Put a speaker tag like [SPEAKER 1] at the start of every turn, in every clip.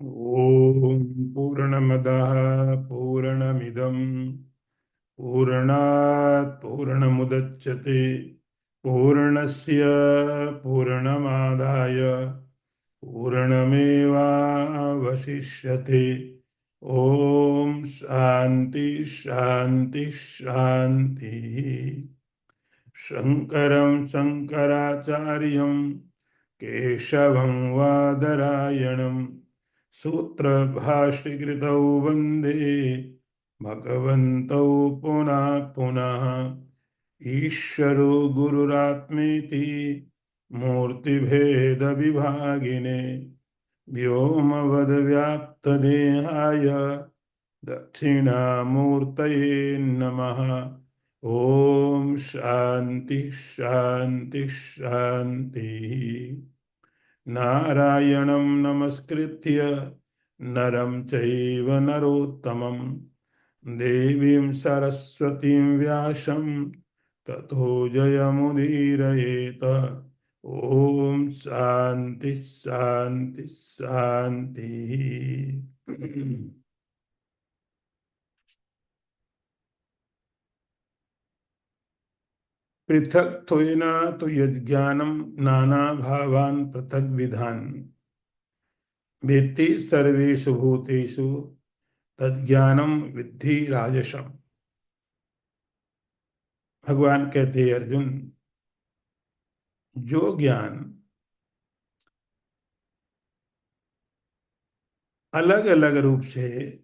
[SPEAKER 1] ओम पूर्णमदः पूर्णमिदं पूर्णात् पूर्णमुदच्यते पूर्णस्य पूर्णमादाय पूर्णमेवावशिष्यते। ओम शांति शांति शांति। शंकरं शंकराचार्यं केशवं वादरायणं सूत्रभाष्यकृतौ वन्दे भगवन्तौ पुनः पुनः। ईश्वरो गुरुरात्मेति मूर्तिभेदविभागिने व्योमवद्व्याप्तदेहाय दक्षिणामूर्तये नमः। ओम शांति शांति शांति। नारायणं नमस्कृत्य नरं चैव नरोत्तमं देवीं सरस्वतीं व्यासं ततो जयमुदीरयेत। ओम शांति शांति शांति। पृथक्त्वेन तु यज्ञानं नाना भावान् पृथग् विधान् वेत्ति सर्वेषु भूतेषु तज्ज्ञानं विद्धि राजसम्। भगवान कहते हैं, अर्जुन, जो ज्ञान अलग अलग रूप से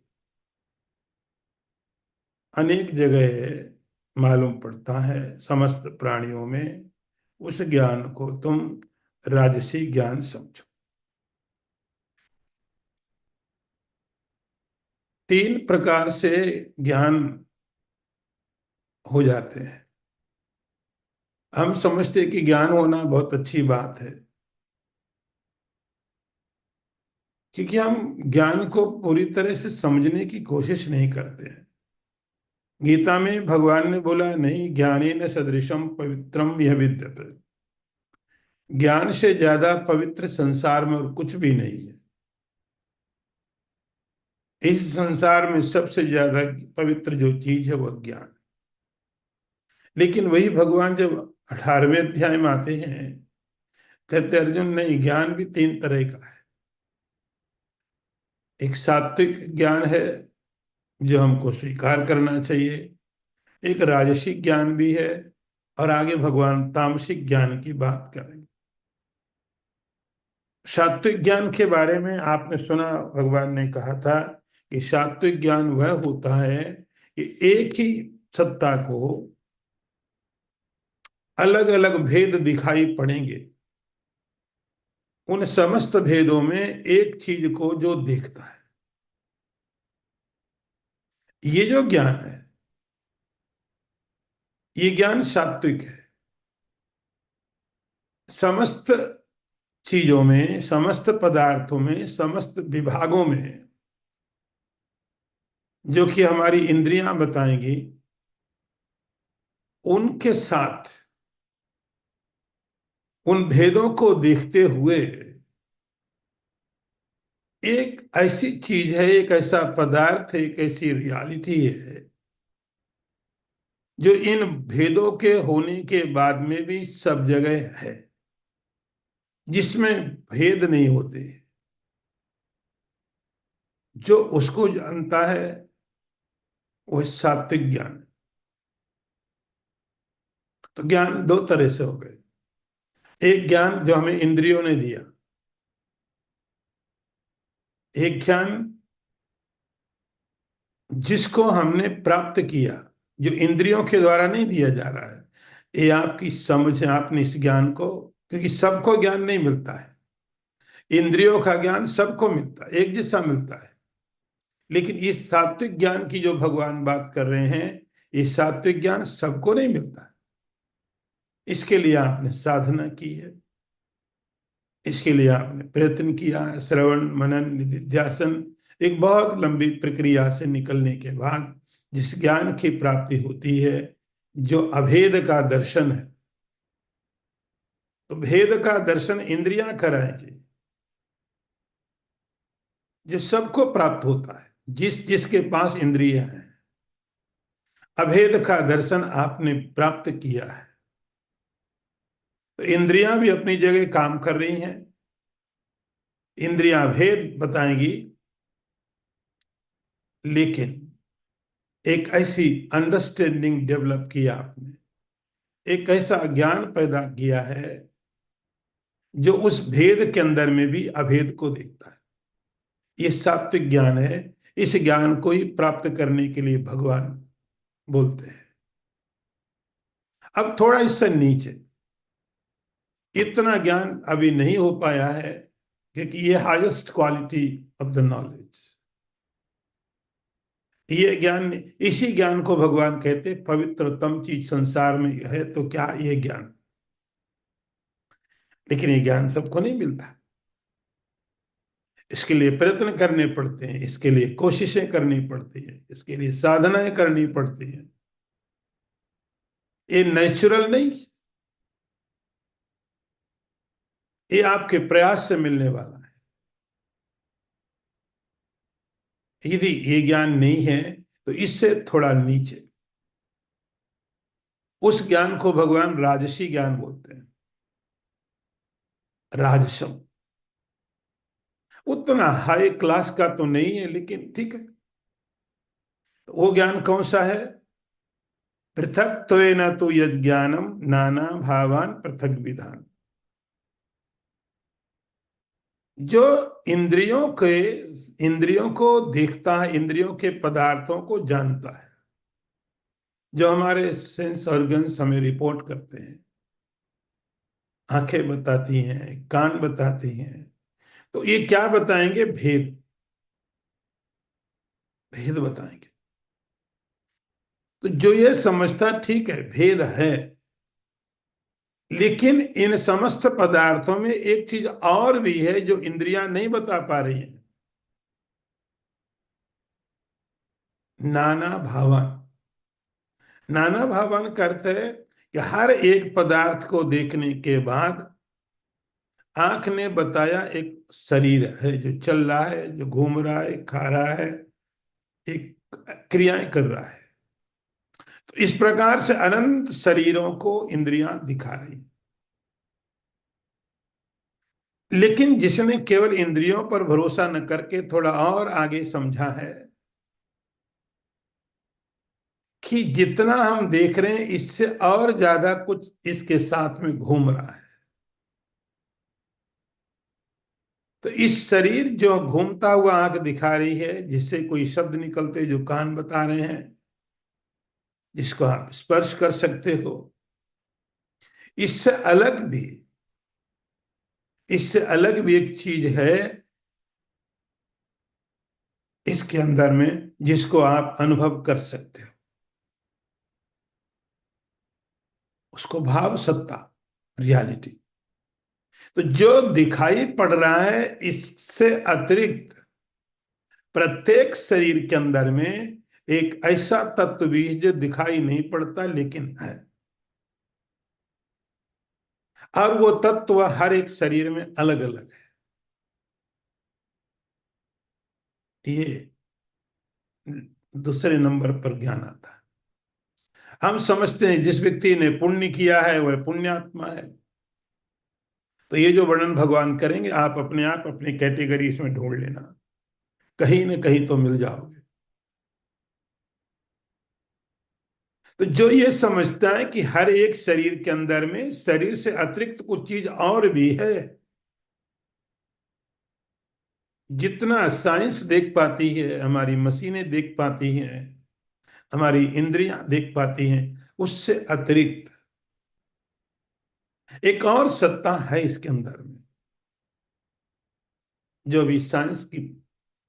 [SPEAKER 1] अनेक जगह मालूम पड़ता है समस्त प्राणियों में, उस ज्ञान को तुम राजसी ज्ञान समझो। तीन प्रकार से ज्ञान हो जाते हैं। हम समझते कि ज्ञान होना बहुत अच्छी बात है, क्योंकि हम ज्ञान को पूरी तरह से समझने की कोशिश नहीं करते हैं। गीता में भगवान ने बोला, नहीं ज्ञानेन सदृशम पवित्रम यह विद्यते। ज्ञान से ज्यादा पवित्र संसार में और कुछ भी नहीं है। इस संसार में सबसे ज्यादा पवित्र जो चीज है वह ज्ञान। लेकिन वही भगवान जब 18वें अध्याय में आते हैं, कहते अर्जुन नहीं, ज्ञान भी तीन तरह का है। एक सात्विक ज्ञान है जो हमको स्वीकार करना चाहिए, एक राजसिक ज्ञान भी है, और आगे भगवान तामसिक ज्ञान की बात करेंगे। सात्विक ज्ञान के बारे में आपने सुना, भगवान ने कहा था कि सात्विक ज्ञान वह होता है कि एक ही सत्ता को अलग अलग भेद दिखाई पड़ेंगे, उन समस्त भेदों में एक चीज को जो देखता है, ये जो ज्ञान है, ये ज्ञान सात्विक है। समस्त चीजों में, समस्त पदार्थों में, समस्त विभागों में जो कि हमारी इंद्रियां बताएंगी, उनके साथ उन भेदों को देखते हुए एक ऐसी चीज है, एक ऐसा पदार्थ है, एक ऐसी रियलिटी है जो इन भेदों के होने के बाद में भी सब जगह है, जिसमें भेद नहीं होते। जो उसको जानता है वह सात्विक ज्ञान है। तो ज्ञान दो तरह से हो गए। एक ज्ञान जो हमें इंद्रियों ने दिया, एक ज्ञान जिसको हमने प्राप्त किया, जो इंद्रियों के द्वारा नहीं दिया जा रहा है। ये आपकी समझ है, आपने इस ज्ञान को, क्योंकि सबको ज्ञान नहीं मिलता है। इंद्रियों का ज्ञान सबको मिलता है, एक जैसा मिलता है। लेकिन इस सात्विक ज्ञान की जो भगवान बात कर रहे हैं, ये सात्विक ज्ञान सबको नहीं मिलता है। इसके लिए आपने साधना की है, इसके लिए आपने प्रयत्न किया है, श्रवण मनन निधिध्यासन, एक बहुत लंबी प्रक्रिया से निकलने के बाद जिस ज्ञान की प्राप्ति होती है, जो अभेद का दर्शन है। तो भेद का दर्शन इंद्रियां कराएंगी, जो सबको प्राप्त होता है, जिसके पास इंद्रिय हैं। अभेद का दर्शन आपने प्राप्त किया है, तो इंद्रियां भी अपनी जगह काम कर रही हैं। इंद्रियां भेद बताएंगी, लेकिन एक ऐसी अंडरस्टैंडिंग डेवलप किया आपने, एक ऐसा ज्ञान पैदा किया है जो उस भेद के अंदर में भी अभेद को देखता है। ये सात्विक ज्ञान है। इस ज्ञान को ही प्राप्त करने के लिए भगवान बोलते हैं। अब थोड़ा इससे नीचे, इतना ज्ञान अभी नहीं हो पाया है, क्योंकि ये highest quality of the knowledge, ये ज्ञान, इसी ज्ञान को भगवान कहते पवित्रतम चीज संसार में है तो क्या ये ज्ञान। लेकिन ये ज्ञान सबको नहीं मिलता, इसके लिए प्रयत्न करने पड़ते हैं, इसके लिए कोशिशें करनी पड़ती है, इसके लिए साधनाएं करनी पड़ती हैं। ये नेचुरल नहीं, ये आपके प्रयास से मिलने वाला है। यदि ये ज्ञान नहीं है तो इससे थोड़ा नीचे, उस ज्ञान को भगवान राजसी ज्ञान बोलते हैं। राजसम उतना हाई क्लास का तो नहीं है, लेकिन ठीक है। तो वो ज्ञान कौन सा है? पृथक्त्वेन तो यद ज्ञानम नाना भावान पृथक विधान। जो इंद्रियों को देखता है, इंद्रियों के पदार्थों को जानता है, जो हमारे सेंस ऑर्गन्स हमें रिपोर्ट करते हैं, आंखें बताती हैं, कान बताती हैं, तो ये क्या बताएंगे? भेद, भेद बताएंगे। तो जो ये समझता ठीक है भेद है, लेकिन इन समस्त पदार्थों में एक चीज और भी है जो इंद्रियां नहीं बता पा रही हैं। नाना भावन। नाना भावन करते हैं कि हर एक पदार्थ को देखने के बाद आंख ने बताया एक शरीर है जो चल रहा है, जो घूम रहा है, खा रहा है, एक क्रियाएं कर रहा है। तो इस प्रकार से अनंत शरीरों को इंद्रियां दिखा रही। लेकिन जिसने केवल इंद्रियों पर भरोसा न करके थोड़ा और आगे समझा है कि जितना हम देख रहे हैं इससे और ज्यादा कुछ इसके साथ में घूम रहा है, तो इस शरीर जो घूमता हुआ आंख दिखा रही है, जिससे कोई शब्द निकलते जो कान बता रहे हैं, जिसको आप स्पर्श कर सकते हो, इससे अलग भी, इससे अलग भी एक चीज है इसके अंदर में, जिसको आप अनुभव कर सकते हो। उसको भाव सत्ता, रियलिटी। तो जो दिखाई पड़ रहा है, इससे अतिरिक्त प्रत्येक शरीर के अंदर में एक ऐसा तत्व भी है जो दिखाई नहीं पड़ता लेकिन है, और वो तत्व हर एक शरीर में अलग अलग है। ये दूसरे नंबर पर ज्ञान आता है। हम समझते हैं जिस व्यक्ति ने पुण्य किया है वह पुण्यात्मा है। तो ये जो वर्णन भगवान करेंगे, आप अपने अपनी कैटेगरी इसमें ढूंढ लेना, कहीं ना कहीं तो मिल जाओगे। तो जो ये समझता है कि हर एक शरीर के अंदर में शरीर से अतिरिक्त कुछ चीज और भी है, जितना साइंस देख पाती है, हमारी मशीनें देख पाती हैं, हमारी इंद्रियां देख पाती हैं, उससे अतिरिक्त एक और सत्ता है इसके अंदर में, जो भी साइंस की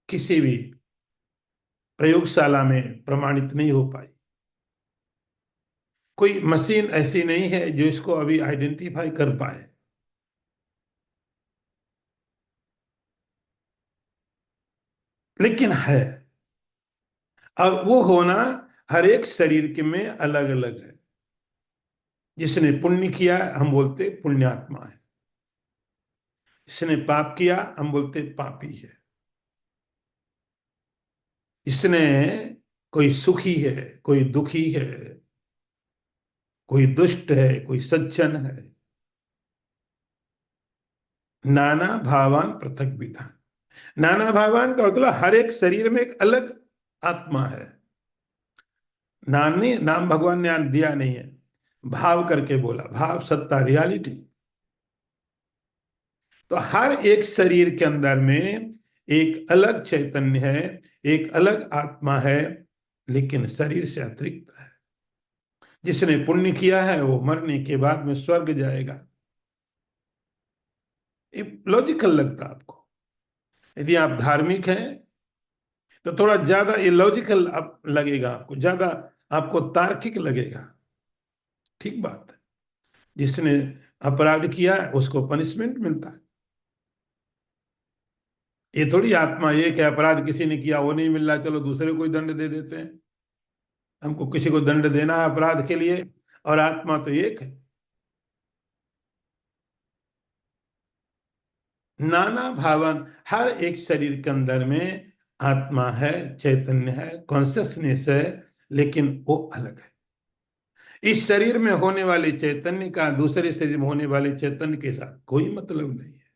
[SPEAKER 1] किसी भी प्रयोगशाला में प्रमाणित नहीं हो पाई। कोई मशीन ऐसी नहीं है जो इसको अभी आइडेंटिफाई कर पाए, लेकिन है। और वो होना हर एक शरीर के में अलग अलग है। जिसने पुण्य किया हम बोलते पुण्यात्मा है, जिसने पाप किया हम बोलते पापी है। इसने कोई सुखी है, कोई दुखी है, कोई दुष्ट है, कोई सज्जन है। नाना भावान पृथक विधान। नाना भावान का मतलब हर एक शरीर में एक अलग आत्मा है। नाम नहीं, नाम भगवान ने दिया नहीं है, भाव करके बोला, भाव सत्ता रियलिटी। तो हर एक शरीर के अंदर में एक अलग चैतन्य है, एक अलग आत्मा है, लेकिन शरीर से अतिरिक्त है। जिसने पुण्य किया है वो मरने के बाद में स्वर्ग जाएगा। ये लॉजिकल लगता आपको? यदि आप धार्मिक हैं तो थोड़ा ज्यादा ये लॉजिकल आप लगेगा, आपको ज्यादा, आपको तार्किक लगेगा। ठीक बात है। जिसने अपराध किया है उसको पनिशमेंट मिलता है। ये थोड़ी आत्मा ये कि अपराध किसी ने किया वो नहीं मिल रहा, चलो दूसरे को ही दंड दे देते हैं। हमको किसी को दंड देना है अपराध के लिए, और आत्मा तो एक है। नाना भावन, हर एक शरीर के अंदर में आत्मा है, चैतन्य है, कॉन्सियसनेस है, लेकिन वो अलग है। इस शरीर में होने वाले चैतन्य का दूसरे शरीर में होने वाले चैतन्य के साथ कोई मतलब नहीं है।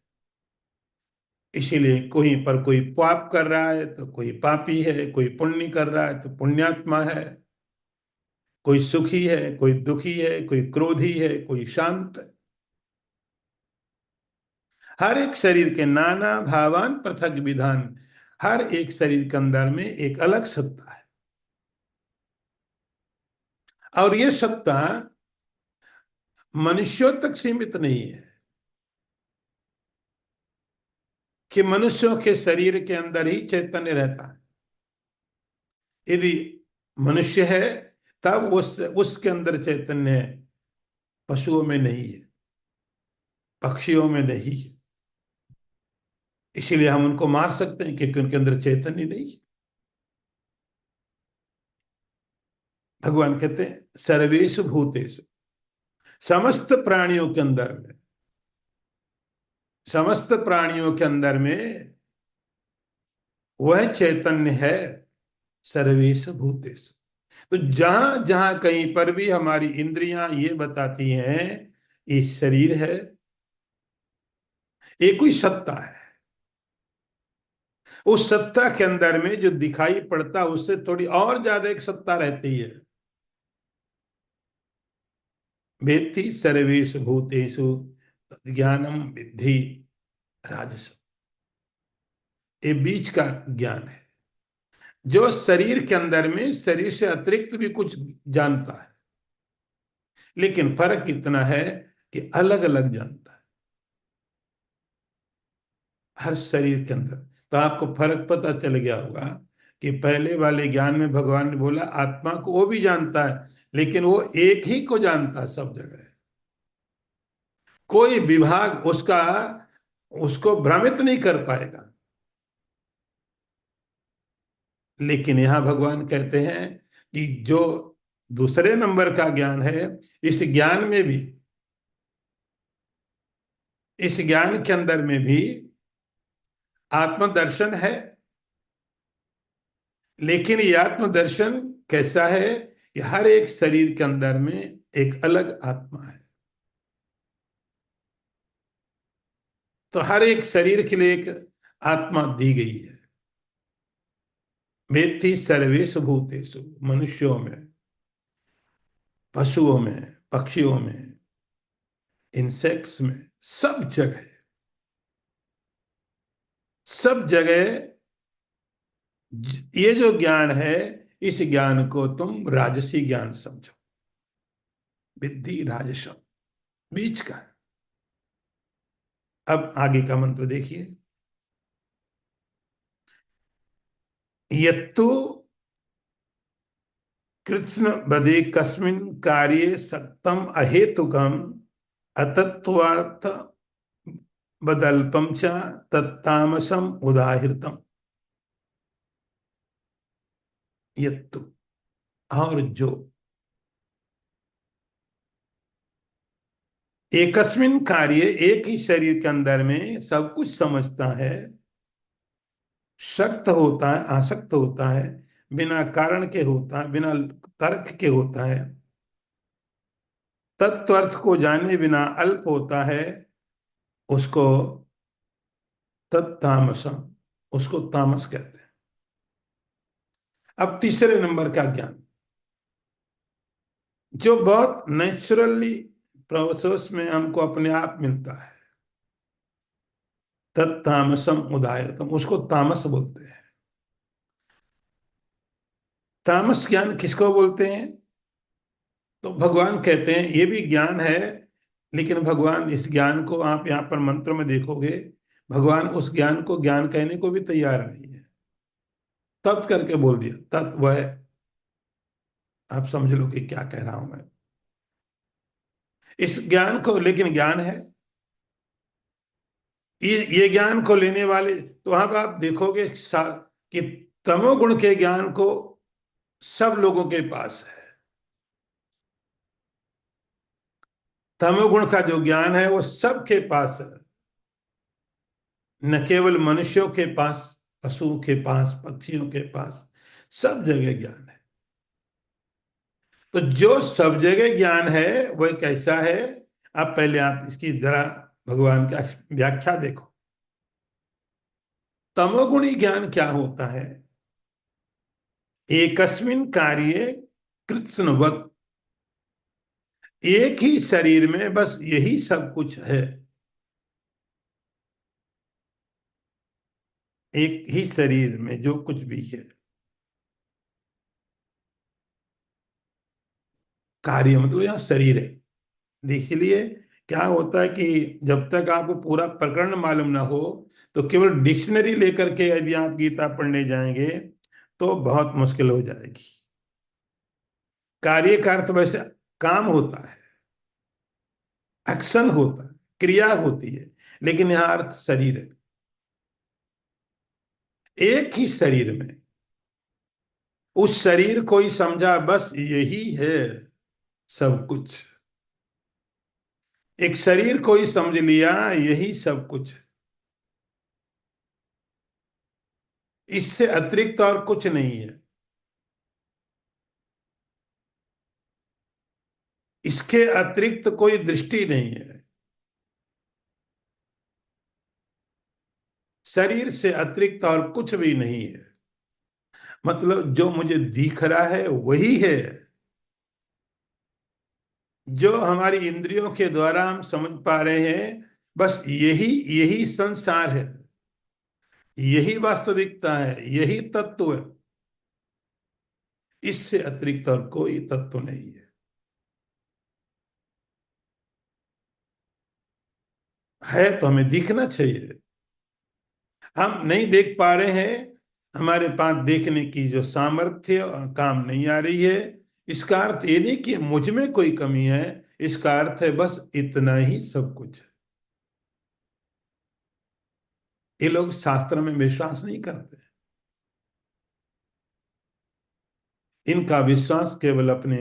[SPEAKER 1] इसीलिए कोई पर कोई पाप कर रहा है तो कोई पापी है, कोई पुण्य कर रहा है तो पुण्यात्मा है, कोई सुखी है, कोई दुखी है, कोई क्रोधी है, कोई शांत है। हर एक शरीर के नाना भावान पृथक विधान। हर एक शरीर के अंदर में एक अलग सत्ता है, और ये सत्ता मनुष्यों तक सीमित नहीं है कि मनुष्यों के शरीर के अंदर ही चैतन्य रहता है। यदि मनुष्य है तब उसके अंदर चैतन्य है, पशुओं में नहीं है, पक्षियों में नहीं है। इसीलिए हम उनको मार सकते हैं क्योंकि उनके अंदर चैतन्य नहीं है। भगवान कहते हैं सर्वेषु भूतेषु, समस्त प्राणियों के अंदर में, समस्त प्राणियों के अंदर में वह चैतन्य है। सर्वेषु भूतेषु, तो जहां जहां कहीं पर भी हमारी इंद्रियां ये बताती हैं ये शरीर है, ये कोई सत्ता है, उस सत्ता के अंदर में जो दिखाई पड़ता है उससे थोड़ी और ज्यादा एक सत्ता रहती है। वेत्ति सर्वेषु भूतेषु ज्ञानम विद्धि राजस। ये बीच का ज्ञान है, जो शरीर के अंदर में शरीर से अतिरिक्त भी कुछ जानता है, लेकिन फर्क इतना है कि अलग अलग जानता है हर शरीर के अंदर। तो आपको फर्क पता चल गया होगा कि पहले वाले ज्ञान में भगवान ने बोला आत्मा को वो भी जानता है, लेकिन वो एक ही को जानता है सब जगह। कोई विभाग उसका उसको भ्रमित नहीं कर पाएगा। लेकिन यहां भगवान कहते हैं कि जो दूसरे नंबर का ज्ञान है, इस ज्ञान में भी, इस ज्ञान के अंदर में भी आत्मदर्शन है। लेकिन ये आत्मदर्शन कैसा है कि हर एक शरीर के अंदर में एक अलग आत्मा है। तो हर एक शरीर के लिए एक आत्मा दी गई है। वेत्ति सर्वेषु भूतेषु, मनुष्यों में, पशुओं में, पक्षियों में, इंसेक्ट्स में, सब जगह, सब जगह ये जो ज्ञान है, इस ज्ञान को तुम राजसी ज्ञान समझो। विद्धि राजसम, बीच का। अब आगे का मंत्र देखिए। यत्तु कृष्ण बदे कस्मिन कार्ये सक्तम अहेतुकम अतत्वार्थ बदल्पम च तत्तामसम उदाहृतम। यत्तु, और जो, एकस्मिन कार्य, एक ही शरीर के अंदर में सब कुछ समझता है, सख्त होता है, आसक्त होता है, बिना कारण के होता है, बिना तर्क के होता है, तत्व अर्थ को जाने बिना अल्प होता है, उसको तत्तामसम, उसको तामस कहते हैं। अब तीसरे नंबर का ज्ञान, जो बहुत नेचुरली प्रोसेस में हमको अपने आप मिलता है, तत्तामसम उदाहरतम, उसको तामस बोलते हैं। तामस ज्ञान किसको बोलते हैं? तो भगवान कहते हैं ये भी ज्ञान है, लेकिन भगवान इस ज्ञान को, आप यहाँ पर मंत्र में देखोगे, भगवान उस ज्ञान को ज्ञान कहने को भी तैयार नहीं है, तत् करके बोल दिया, तत् वह। आप समझ लो कि क्या कह रहा हूं मैं। इस ज्ञान को, लेकिन ज्ञान है, ये ज्ञान को लेने वाले, तो वहां पर आप देखोगे कि तमोगुण के ज्ञान को सब लोगों के पास है। तमोगुण का जो ज्ञान है वो सबके पास है, न केवल मनुष्यों के पास, पशुओं के पास, पक्षियों के पास, सब जगह ज्ञान है। तो जो सब जगह ज्ञान है वह कैसा है? आप पहले आप इसकी जरा भगवान का व्याख्या देखो। तमोगुणी ज्ञान क्या होता है? एकस्मिन कार्ये कृत्स्नवत्, एक ही शरीर में बस यही सब कुछ है, एक ही शरीर में जो कुछ भी है। कार्य मतलब यहाँ शरीर है। इसलिए क्या होता है कि जब तक आपको पूरा प्रकरण मालूम ना हो, तो केवल डिक्शनरी लेकर के यदि आप गीता पढ़ने जाएंगे तो बहुत मुश्किल हो जाएगी। कार्य का अर्थ वैसे काम होता है, एक्शन होता है, क्रिया होती है, लेकिन यहाँ अर्थ शरीर है। एक ही शरीर में, उस शरीर को ही समझा बस यही है सब कुछ, एक शरीर को ही समझ लिया यही सब कुछ, इससे अतिरिक्त और कुछ नहीं है। इसके अतिरिक्त कोई दृष्टि नहीं है। शरीर से अतिरिक्त और कुछ भी नहीं है। मतलब जो मुझे दिख रहा है वही है, जो हमारी इंद्रियों के द्वारा हम समझ पा रहे हैं, बस यही यही संसार है, यही वास्तविकता है, यही तत्व है। इससे अतिरिक्त और कोई तत्व नहीं है तो हमें दिखना चाहिए। हम नहीं देख पा रहे हैं, हमारे पास देखने की जो सामर्थ्य काम नहीं आ रही है, इसका अर्थ ये नहीं कि मुझ में कोई कमी है, इसका अर्थ है बस इतना ही सब कुछ है। ये लोग शास्त्र में विश्वास नहीं करते, इनका विश्वास केवल अपने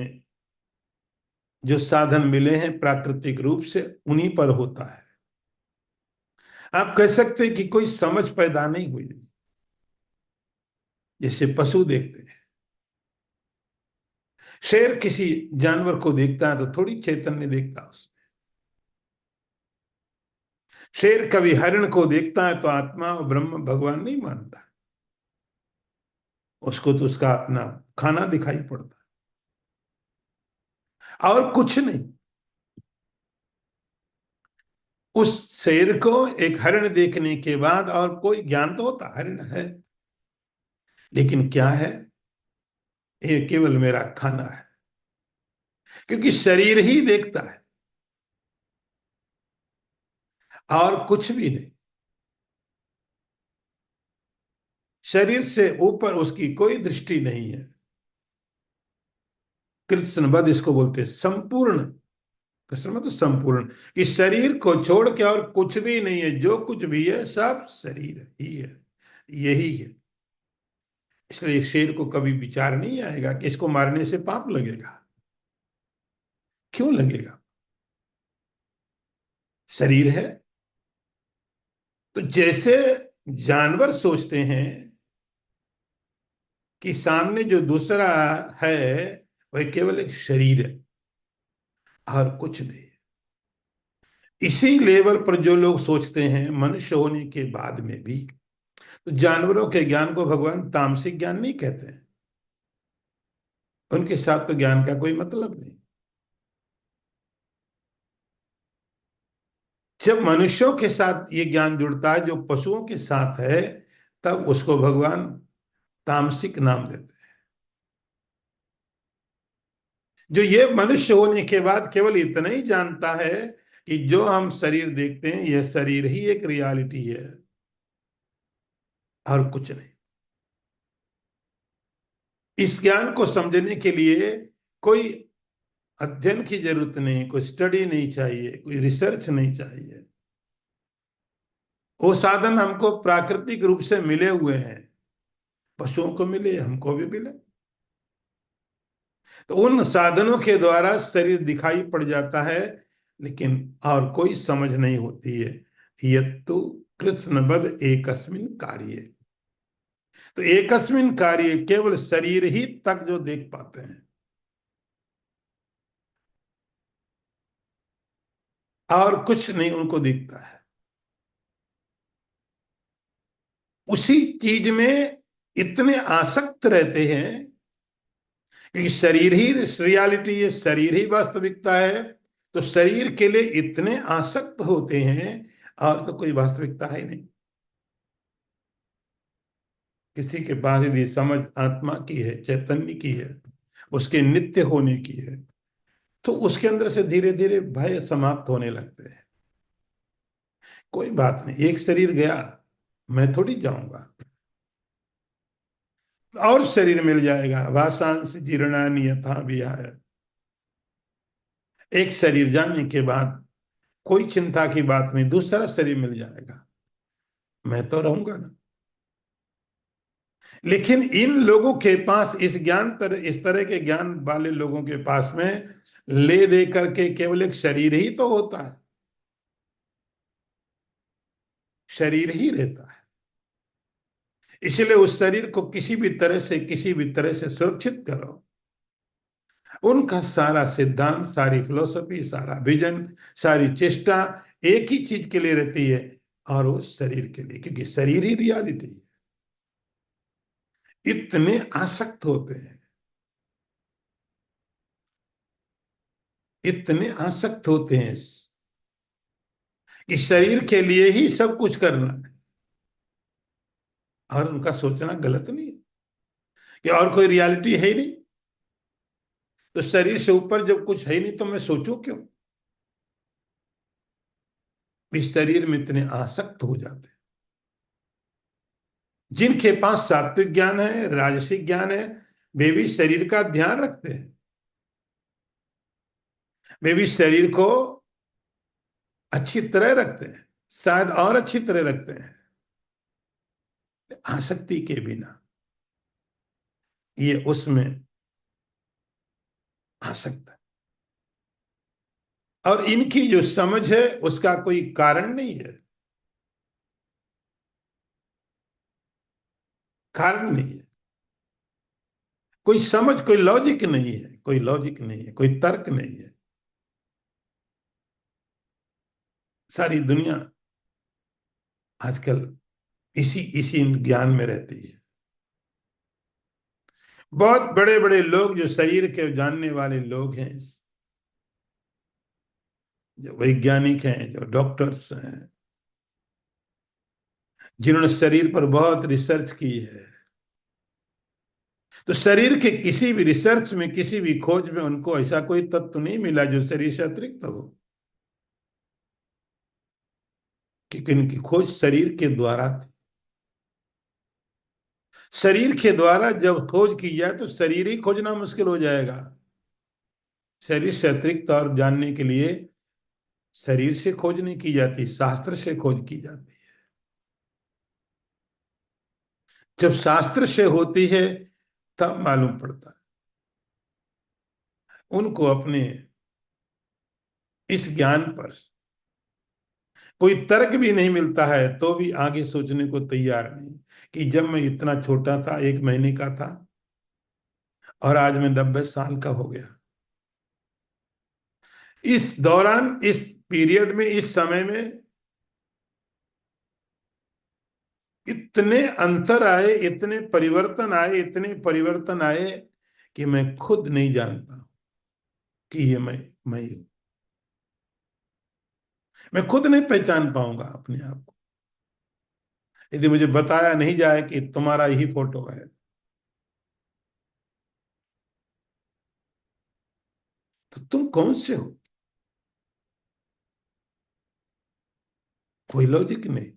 [SPEAKER 1] जो साधन मिले हैं प्राकृतिक रूप से उन्हीं पर होता है। आप कह सकते हैं कि कोई समझ पैदा नहीं हुई। जैसे पशु देखते हैं, शेर किसी जानवर को देखता है तो थोड़ी चैतन्य देखता है उसमें। शेर कभी हरिण को देखता है तो आत्मा और ब्रह्म भगवान नहीं मानता, उसको तो उसका अपना खाना दिखाई पड़ता है और कुछ नहीं। उस शेर को एक हरिण देखने के बाद और कोई ज्ञान तो होता, हरिण है, लेकिन क्या है? ये केवल मेरा खाना है, क्योंकि शरीर ही देखता है और कुछ भी नहीं। शरीर से ऊपर उसकी कोई दृष्टि नहीं है। कृष्णवध इसको बोलते हैं, संपूर्ण। कृष्ण मतलब संपूर्ण, कि शरीर को छोड़ के और कुछ भी नहीं है, जो कुछ भी है सब शरीर ही है, यही है। इसलिए शेर को कभी विचार नहीं आएगा कि इसको मारने से पाप लगेगा। क्यों लगेगा? शरीर है। तो जैसे जानवर सोचते हैं कि सामने जो दूसरा है वह केवल एक शरीर है और कुछ नहीं। इसी लेवल पर जो लोग सोचते हैं मनुष्य होने के बाद में भी, तो जानवरों के ज्ञान को भगवान तामसिक ज्ञान नहीं कहते हैं। उनके साथ तो ज्ञान का कोई मतलब नहीं। जब मनुष्यों के साथ ये ज्ञान जुड़ता है जो पशुओं के साथ है, तब उसको भगवान तामसिक नाम देते हैं। जो ये मनुष्य होने के बाद केवल इतना ही जानता है कि जो हम शरीर देखते हैं यह शरीर ही एक रियलिटी है और कुछ नहीं। इस ज्ञान को समझने के लिए कोई अध्ययन की जरूरत नहीं, कोई स्टडी नहीं चाहिए, कोई रिसर्च नहीं चाहिए। वो साधन हमको प्राकृतिक रूप से मिले हुए हैं। पशुओं को मिले, हमको भी मिले। तो उन साधनों के द्वारा शरीर दिखाई पड़ जाता है, लेकिन और कोई समझ नहीं होती है। यत्तु कृत्स्नवद एकस्मिन कार्ये। तो एकस्मिन कार्य केवल शरीर ही तक जो देख पाते हैं और कुछ नहीं उनको दिखता है। उसी चीज में इतने आसक्त रहते हैं क्योंकि शरीर ही रियलिटी है, शरीर ही वास्तविकता है। तो शरीर के लिए इतने आसक्त होते हैं और तो कोई वास्तविकता है नहीं। किसी के पास यदि समझ आत्मा की है, चैतन्य की है, उसके नित्य होने की है, तो उसके अंदर से धीरे धीरे भय समाप्त होने लगते हैं। कोई बात नहीं, एक शरीर गया, मैं थोड़ी जाऊंगा, और शरीर मिल जाएगा। वासांस जीर्णानि यथा विहाय। एक शरीर जाने के बाद कोई चिंता की बात नहीं, दूसरा शरीर मिल जाएगा, मैं तो रहूंगा ना। लेकिन इन लोगों के पास इस ज्ञान पर, इस तरह के ज्ञान वाले लोगों के पास में ले दे करके केवल एक शरीर ही तो होता है, शरीर ही रहता है। इसलिए उस शरीर को किसी भी तरह से, किसी भी तरह से सुरक्षित करो। उनका सारा सिद्धांत, सारी फिलोसफी, सारा विजन, सारी चेष्टा एक ही चीज के लिए रहती है, और वो शरीर के लिए, क्योंकि शरीर ही रियलिटी है। इतने आसक्त होते हैं, इतने आसक्त होते हैं कि शरीर के लिए ही सब कुछ करना है। और उनका सोचना गलत नहीं है कि और कोई रियलिटी है ही नहीं, तो शरीर से ऊपर जब कुछ है ही नहीं तो मैं सोचूं क्यों। इस शरीर में इतने आसक्त हो जाते हैं। जिनके पास सात्विक ज्ञान है, राजसिक ज्ञान है, वे भी शरीर का ध्यान रखते हैं। वे भी शरीर को अच्छी तरह रखते हैं, शायद और अच्छी तरह रखते हैं, आसक्ति के बिना। ये उसमें आसक्त है। और इनकी जो समझ है उसका कोई कारण नहीं है, कारण नहीं है। कोई समझ, कोई लॉजिक नहीं है, कोई लॉजिक नहीं है, कोई तर्क नहीं है। सारी दुनिया आजकल इसी इसी ज्ञान में रहती है। बहुत बड़े बड़े लोग जो शरीर के जानने वाले लोग हैं, जो वैज्ञानिक हैं, जो डॉक्टर्स हैं, जिन्होंने शरीर पर बहुत रिसर्च की है, तो शरीर के किसी भी रिसर्च में, किसी भी खोज में उनको ऐसा कोई तत्व नहीं मिला जो शरीर से अतिरिक्त हो। क्योंकि इनकी खोज शरीर के द्वारा थी। शरीर के द्वारा जब खोज की जाए तो शरीर ही खोजना मुश्किल हो जाएगा। शरीर से अतिरिक्त और जानने के लिए शरीर से खोज नहीं की जाती, शास्त्र से खोज की जाती है। जब शास्त्र से होती है तब मालूम पड़ता है। उनको अपने इस ज्ञान पर कोई तर्क भी नहीं मिलता है तो भी आगे सोचने को तैयार नहीं, कि जब मैं इतना छोटा था, 1 महीने का था, और आज मैं 90 साल का हो गया। इस दौरान, इस पीरियड में, इस समय में इतने अंतर आए, इतने परिवर्तन आए, इतने परिवर्तन आए कि मैं खुद नहीं जानता कि ये मैं ही हूं। मैं खुद नहीं पहचान पाऊंगा अपने आप को यदि मुझे बताया नहीं जाए कि तुम्हारा यही फोटो है। तो तुम कौन से हो? कोई लॉजिक नहीं।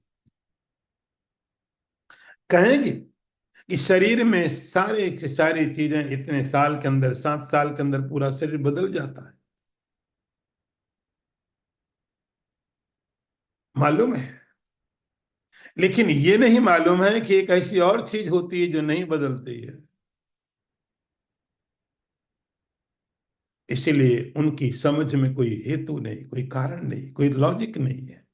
[SPEAKER 1] कहेंगे कि शरीर में सारे की सारी चीजें इतने साल के अंदर, 7 साल के अंदर पूरा शरीर बदल जाता है, मालूम है। लेकिन ये नहीं मालूम है कि एक ऐसी और चीज होती है जो नहीं बदलती है। इसीलिए उनकी समझ में कोई हेतु नहीं, कोई कारण नहीं, कोई लॉजिक नहीं है।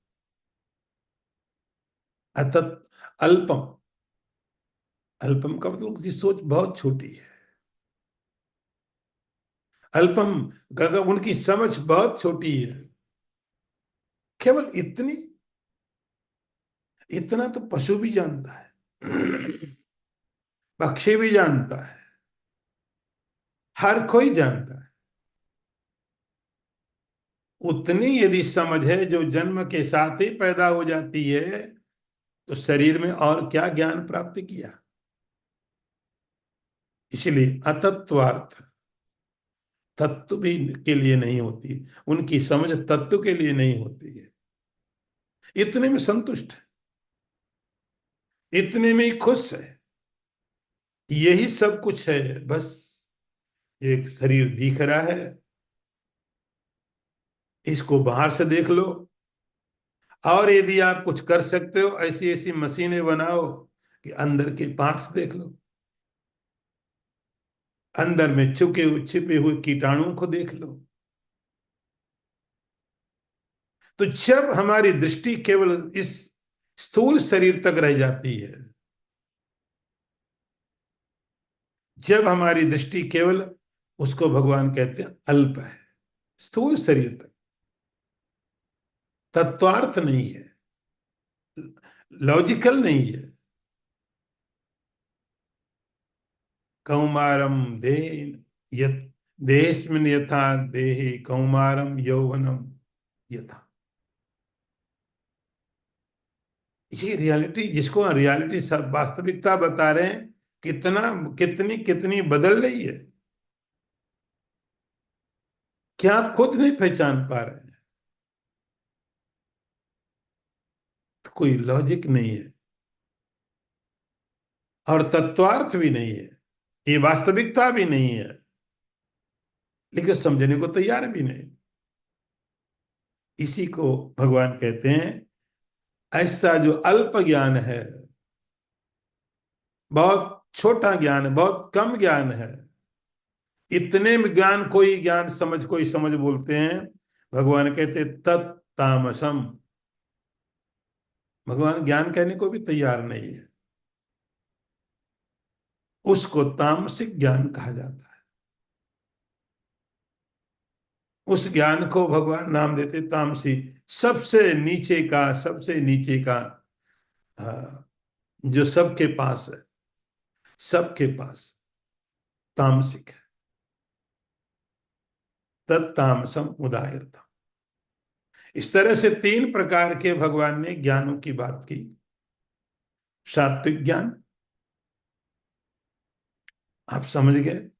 [SPEAKER 1] अतत अल्पम। अल्पम का मतलब उसकी सोच बहुत छोटी है। अल्पम का मतलब उनकी समझ बहुत छोटी है। केवल इतनी, इतना तो पशु भी जानता है, पक्षी भी जानता है, हर कोई जानता है। उतनी यदि समझ है जो जन्म के साथ ही पैदा हो जाती है, तो शरीर में और क्या ज्ञान प्राप्त किया। इसलिए अतत्वार्थ तत्व भी के लिए नहीं होती, उनकी समझ तत्व के लिए नहीं होती है। इतने में संतुष्ट है, इतने में ही खुश है। यही सब कुछ है बस। एक शरीर दिख रहा है, इसको बाहर से देख लो, और यदि आप कुछ कर सकते हो, ऐसी ऐसी मशीनें बनाओ कि अंदर के पार्ट्स देख लो, अंदर में छुपे छिपे हुए कीटाणुओं को देख लो। तो जब हमारी दृष्टि केवल इस स्थूल शरीर तक रह जाती है, जब हमारी दृष्टि केवल, उसको भगवान कहते हैं अल्प है, स्थूल शरीर तक, तत्वार्थ नहीं है, लॉजिकल नहीं है। कौमारम दे यत देहस्मिन् यथा देहे कौमारम यौवनम यथा। ये रियलिटी, जिसको रियलिटी सब वास्तविकता बता रहे हैं, कितना, कितनी कितनी बदल रही है। क्या आप खुद नहीं पहचान पा रहे हैं? तो कोई लॉजिक नहीं है, और तत्वार्थ भी नहीं है, ये वास्तविकता भी नहीं है, लेकिन समझने को तैयार भी नहीं। इसी को भगवान कहते हैं, ऐसा जो अल्प ज्ञान है, बहुत छोटा ज्ञान है, बहुत कम ज्ञान है, इतने में ज्ञान, कोई समझ बोलते हैं, भगवान कहते तत्तामसम। भगवान ज्ञान कहने को भी तैयार नहीं है, उसको तामसिक ज्ञान कहा जाता है। उस ज्ञान को भगवान नाम देते तामसी, सबसे नीचे का, सबसे नीचे का, जो सबके पास है, सबके पास तामसिक है। तत्तामसम उदाहरता। इस तरह से 3 प्रकार के भगवान ने ज्ञानों की बात की। सात्विक ज्ञान, आप समझ गए,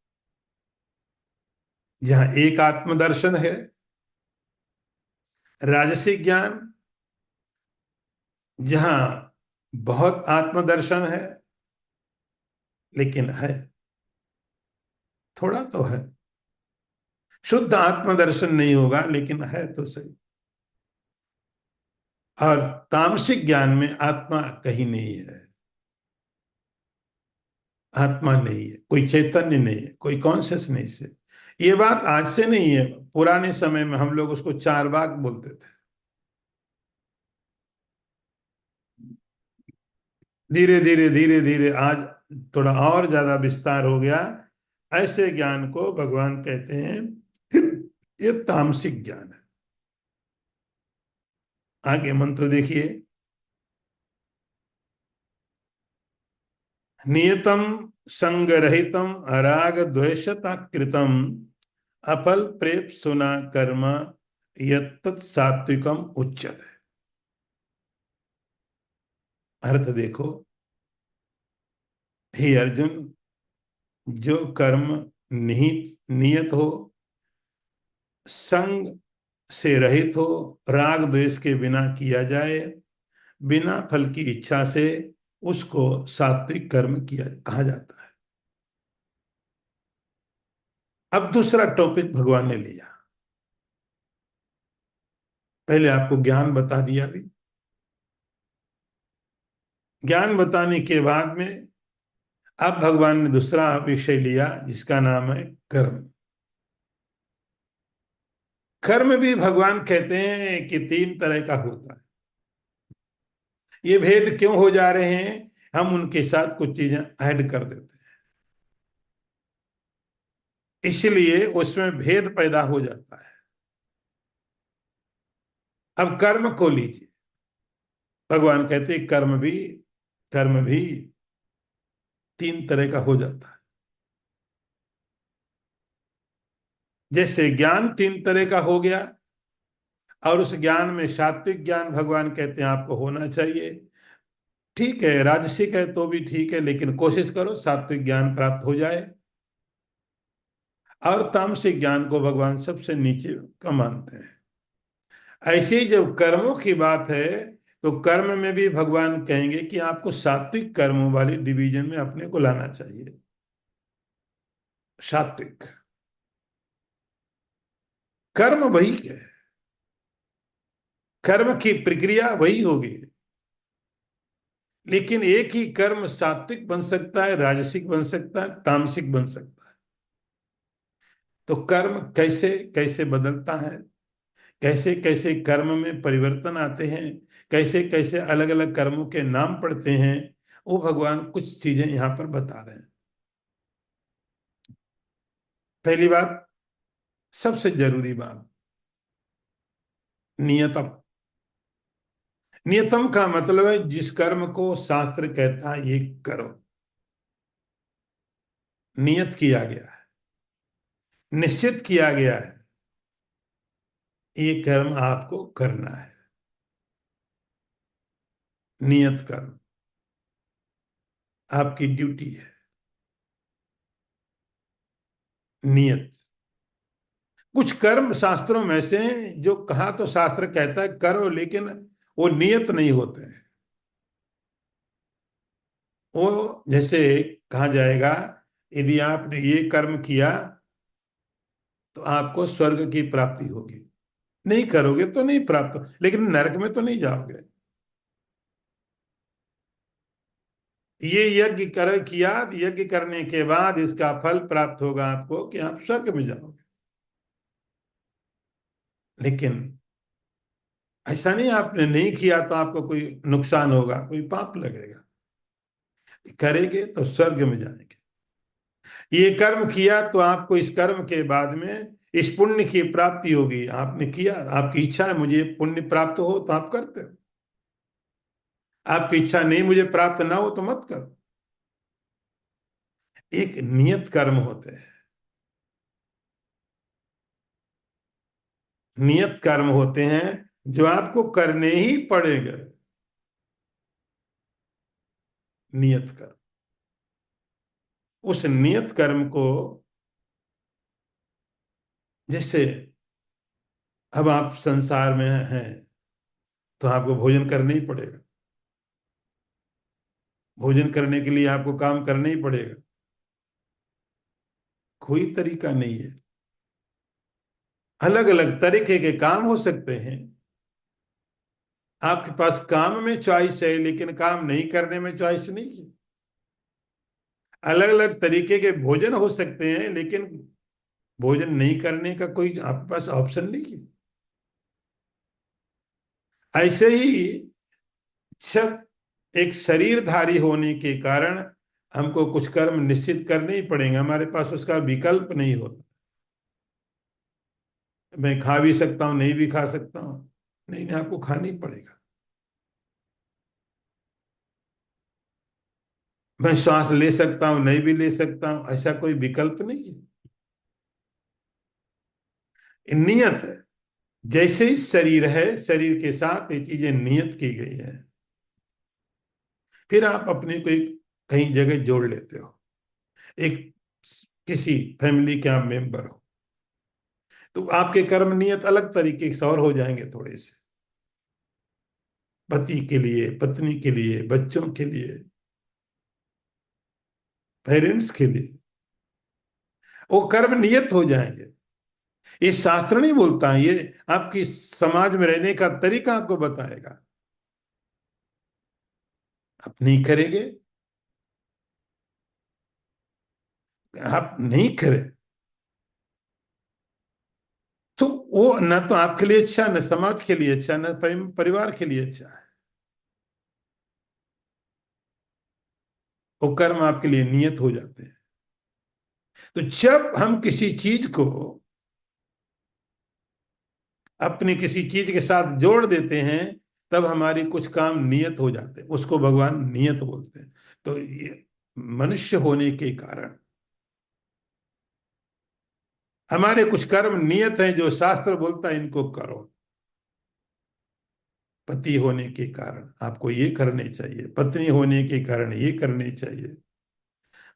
[SPEAKER 1] जहां एक आत्मदर्शन है। राजसिक ज्ञान, जहां बहुत आत्मदर्शन है, लेकिन है, थोड़ा तो है, शुद्ध आत्मदर्शन नहीं होगा, लेकिन है तो सही। और तामसिक ज्ञान में आत्मा कहीं नहीं है, आत्मा नहीं है, कोई चैतन्य नहीं है, कोई कॉन्शियसनेस है। ये बात आज से नहीं है, पुराने समय में हम लोग उसको चारवाक बोलते थे। धीरे धीरे धीरे धीरे आज थोड़ा और ज्यादा विस्तार हो गया। ऐसे ज्ञान को भगवान कहते हैं ये तामसिक ज्ञान है। आगे मंत्र देखिए। नियतम संगरहितम अराग द्वेषता कृतम अफल प्रेप सुना कर्म यत्तत् सात्विकम उच्यते। अर्थ देखो, हे अर्जुन, जो कर्म निहित नियत हो, संग से रहित हो, राग द्वेष के बिना किया जाए, बिना फल की इच्छा से, उसको सात्विक कर्म किया कहा जाता है। अब दूसरा टॉपिक भगवान ने लिया। पहले आपको ज्ञान बता दिया अभी। ज्ञान बताने के बाद में अब भगवान ने दूसरा विषय लिया जिसका नाम है कर्म। कर्म भी भगवान कहते हैं कि तीन तरह का होता है। ये भेद क्यों हो जा रहे हैं? हम उनके साथ कुछ चीजें ऐड कर देते हैं, इसलिए उसमें भेद पैदा हो जाता है। अब कर्म को लीजिए। भगवान कहते हैं कर्म भी तीन तरह का हो जाता है। जैसे ज्ञान तीन तरह का हो गया, और उस ज्ञान में सात्विक ज्ञान भगवान कहते हैं आपको होना चाहिए। ठीक है, राजसिक है तो भी ठीक है, लेकिन कोशिश करो सात्विक ज्ञान प्राप्त हो जाए। और तामसिक ज्ञान को भगवान सबसे नीचे का मानते हैं। ऐसे ही जब कर्मों की बात है, तो कर्म में भी भगवान कहेंगे कि आपको सात्विक कर्मों वाली डिवीजन में अपने को लाना चाहिए। सात्विक कर्म वही है, कर्म की प्रक्रिया वही होगी, लेकिन एक ही कर्म सात्विक बन सकता है, राजसिक बन सकता है, तामसिक बन सकता है। तो कर्म कैसे कैसे बदलता है, कैसे कैसे कर्म में परिवर्तन आते हैं, कैसे कैसे अलग अलग कर्मों के नाम पड़ते हैं, वो भगवान कुछ चीजें यहां पर बता रहे हैं। पहली बात, सबसे जरूरी बात, नियतम। नियतम का मतलब है जिस कर्म को शास्त्र कहता है ये करो, नियत किया गया है, निश्चित किया गया है, ये कर्म आपको करना है। नियत कर्म आपकी ड्यूटी है। नियत कुछ कर्म शास्त्रों में से हैं जो कहा तो शास्त्र कहता है करो, लेकिन वो नियत नहीं होते हैं। वो जैसे कहा जाएगा, यदि आपने ये कर्म किया तो आपको स्वर्ग की प्राप्ति होगी, नहीं करोगे तो नहीं प्राप्त, लेकिन नरक में तो नहीं जाओगे। ये यज्ञ कर किया, यज्ञ करने के बाद इसका फल प्राप्त होगा आपको कि आप स्वर्ग में जाओगे। लेकिन ऐसा नहीं आपने नहीं किया तो आपको कोई नुकसान होगा, कोई पाप लगेगा। करेंगे तो स्वर्ग में जाएंगे। ये कर्म किया तो आपको इस कर्म के बाद में इस पुण्य की प्राप्ति होगी। आपने किया, आपकी इच्छा है मुझे पुण्य प्राप्त हो तो आप करते हो, आपकी इच्छा नहीं मुझे प्राप्त ना हो तो मत करो। एक नियत कर्म होते हैं, नियत कर्म होते हैं जो आपको करने ही पड़ेंगे। नियत कर्म, उस नियत कर्म को, जैसे अब आप संसार में हैं तो आपको भोजन करना ही पड़ेगा। भोजन करने के लिए आपको काम करना ही पड़ेगा, कोई तरीका नहीं है। अलग अलग तरीके के काम हो सकते हैं। आपके पास काम में चॉइस है, लेकिन काम नहीं करने में चॉइस नहीं है। अलग अलग तरीके के भोजन हो सकते हैं, लेकिन भोजन नहीं करने का कोई आपके पास ऑप्शन नहीं है। ऐसे ही सब एक शरीरधारी होने के कारण हमको कुछ कर्म निश्चित करने ही पड़ेंगे, हमारे पास उसका विकल्प नहीं होता। मैं खा भी सकता हूँ, नहीं भी खा सकता हूँ, नहीं नहीं, आपको खाना ही पड़ेगा। मैं श्वास ले सकता हूँ, नहीं भी ले सकता हूँ, ऐसा कोई विकल्प नहीं है। ये नियत है। जैसे ही शरीर है, शरीर के साथ ये चीजें नियत की गई है। फिर आप अपने को एक कहीं जगह जोड़ लेते हो, एक किसी फैमिली के आप मेंबर हो, तो आपके कर्म नियत अलग तरीके से और हो जाएंगे थोड़े से। पति के लिए, पत्नी के लिए, बच्चों के लिए, पेरेंट्स के लिए, वो कर्म नियत हो जाएंगे। ये शास्त्र नहीं बोलता है, ये आपकी समाज में रहने का तरीका आपको बताएगा। आप नहीं करेंगे, आप नहीं करें, तो वो ना तो आपके लिए अच्छा, न समाज के लिए अच्छा, न परिवार के लिए अच्छा है। वो कर्म आपके लिए नियत हो जाते हैं। तो जब हम किसी चीज को अपनी किसी चीज के साथ जोड़ देते हैं, तब हमारी कुछ काम नियत हो जाते हैं, उसको भगवान नियत बोलते हैं। तो ये मनुष्य होने के कारण हमारे कुछ कर्म नियत हैं, जो शास्त्र बोलता है इनको करो। पति होने के कारण आपको ये करने चाहिए, पत्नी होने के कारण ये करने चाहिए,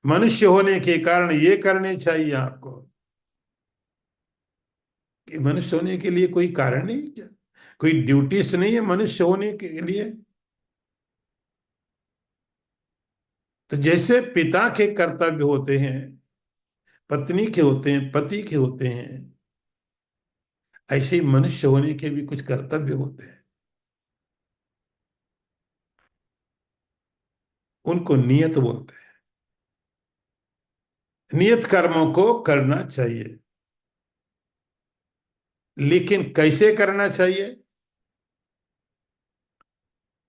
[SPEAKER 1] मनुष्य होने के कारण ये करने चाहिए आपको। कि मनुष्य होने के लिए कोई कारण नहीं क्या? कोई ड्यूटीज नहीं है मनुष्य होने के लिए? तो जैसे पिता के कर्तव्य होते हैं, पत्नी के होते हैं, पति के होते हैं, ऐसे ही मनुष्य होने के भी कुछ कर्तव्य होते हैं, उनको नियत बोलते हैं। नियत कर्मों को करना चाहिए, लेकिन कैसे करना चाहिए?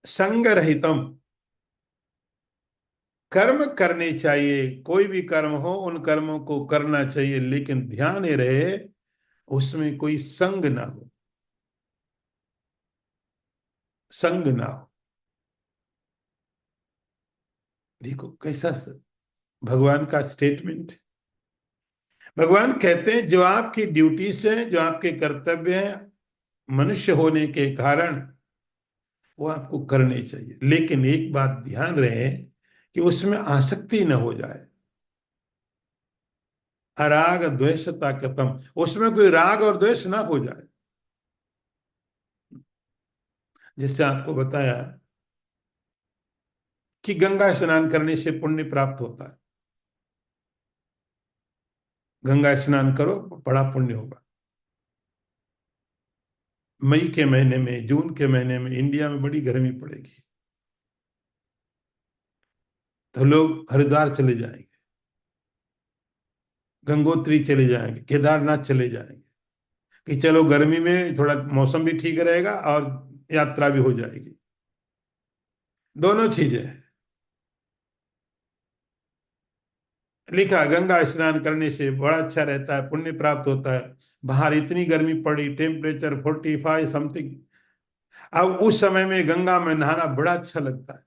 [SPEAKER 1] संग रहितम। कर्म करने चाहिए, कोई भी कर्म हो उन कर्मों को करना चाहिए, लेकिन ध्यान ये रहे उसमें कोई संग ना हो, संग ना हो। देखो कैसा भगवान का स्टेटमेंट। भगवान कहते हैं जो आपकी ड्यूटीज हैं, जो आपके कर्तव्य हैं मनुष्य होने के कारण, वो आपको करने चाहिए, लेकिन एक बात ध्यान रहे कि उसमें आसक्ति न हो जाए। अराग द्वेषता कृतम, उसमें कोई राग और द्वेष ना हो जाए। जिससे आपको बताया कि गंगा स्नान करने से पुण्य प्राप्त होता है। गंगा स्नान करो, बड़ा पुण्य होगा। मई के महीने में, जून के महीने में इंडिया में बड़ी गर्मी पड़ेगी, तो लोग हरिद्वार चले जाएंगे, गंगोत्री चले जाएंगे, केदारनाथ चले जाएंगे, कि चलो गर्मी में थोड़ा मौसम भी ठीक रहेगा और यात्रा भी हो जाएगी। दोनों चीजें हैं। लिखा गंगा स्नान करने से बड़ा अच्छा रहता है, पुण्य प्राप्त होता है। बाहर इतनी गर्मी पड़ी, टेम्परेचर 45 समथिंग। अब उस समय में गंगा में नहाना बड़ा अच्छा लगता है,